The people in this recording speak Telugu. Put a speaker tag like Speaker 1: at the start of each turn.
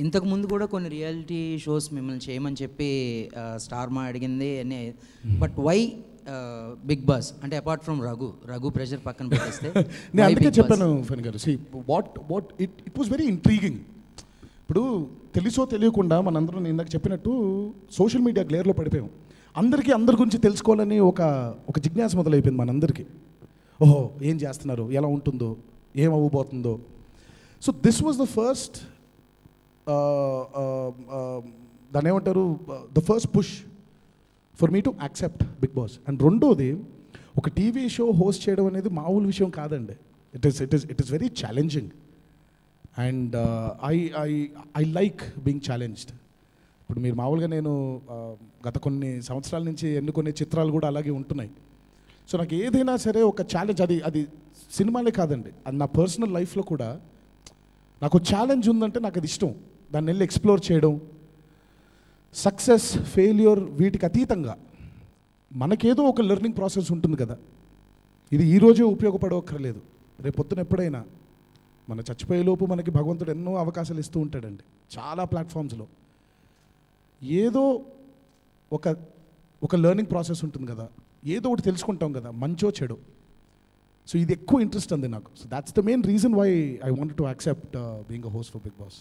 Speaker 1: ఇంతకు ముందు కూడా కొన్ని రియాలిటీ షోస్ మిమ్మల్ని చేయమని చెప్పి స్టార్ మా అడిగింది అని, బట్ వై బిగ్ బాస్ అంటే అపార్ట్ ఫ్రమ్ రఘు ప్రెషర్ పక్కన పెట్టేస్తే
Speaker 2: నేను అందుకే చెప్పాను ఫణి గారు, see what it was very intriguing. ఇప్పుడు తెలుసో తెలియకుండా మనందరం నేను ఇందాక చెప్పినట్టు సోషల్ మీడియా గ్లేర్లో పడిపోయాం. అందరికీ అందరి గురించి తెలుసుకోవాలని ఒక జిజ్ఞాస మొదలైపోయింది మనందరికీ. ఓహో ఏం చేస్తున్నారు, ఎలా ఉంటుందో, ఏం అవ్వబోతుందో. So this was the first దాన్ని ఏమంటారు, the first push for me to accept Bigg Boss. And రెండోది, ఒక టీవీ షో హోస్ట్ చేయడం అనేది మామూలు విషయం కాదండి. It is very challenging and I like being challenged. ఇప్పుడు మీరు మామూలుగా నేను గత కొన్ని సంవత్సరాల నుంచి ఎన్నుకునే చిత్రాలు కూడా అలాగే ఉంటున్నాయి. సో నాకు ఏదైనా సరే ఒక ఛాలెంజ్, అది సినిమాలే కాదండి, అది నా పర్సనల్ లైఫ్లో కూడా నాకు ఛాలెంజ్ ఉందంటే నాకు అది ఇష్టం. దాన్ని వెళ్ళి ఎక్స్ప్లోర్ చేయడం, సక్సెస్ ఫెయిల్యూర్ వీటికి అతీతంగా మనకేదో ఒక లెర్నింగ్ ప్రాసెస్ ఉంటుంది కదా. ఇది ఈరోజే ఉపయోగపడవక్కర్లేదు, రేపు పొద్దున ఎప్పుడైనా మన చచ్చిపోయేలోపు మనకి భగవంతుడు ఎన్నో అవకాశాలు ఇస్తూ ఉంటాడండి చాలా ప్లాట్ఫామ్స్లో. ఏదో ఒక లెర్నింగ్ ప్రాసెస్ ఉంటుంది కదా, ఏదో ఒకటి తెలుసుకుంటాం కదా, మంచో చెడు. సో ఇది ఎక్కువ ఇంట్రెస్ట్ ఉంది నాకు. So that's the main reason why I wanted to accept being a host for Bigg boss.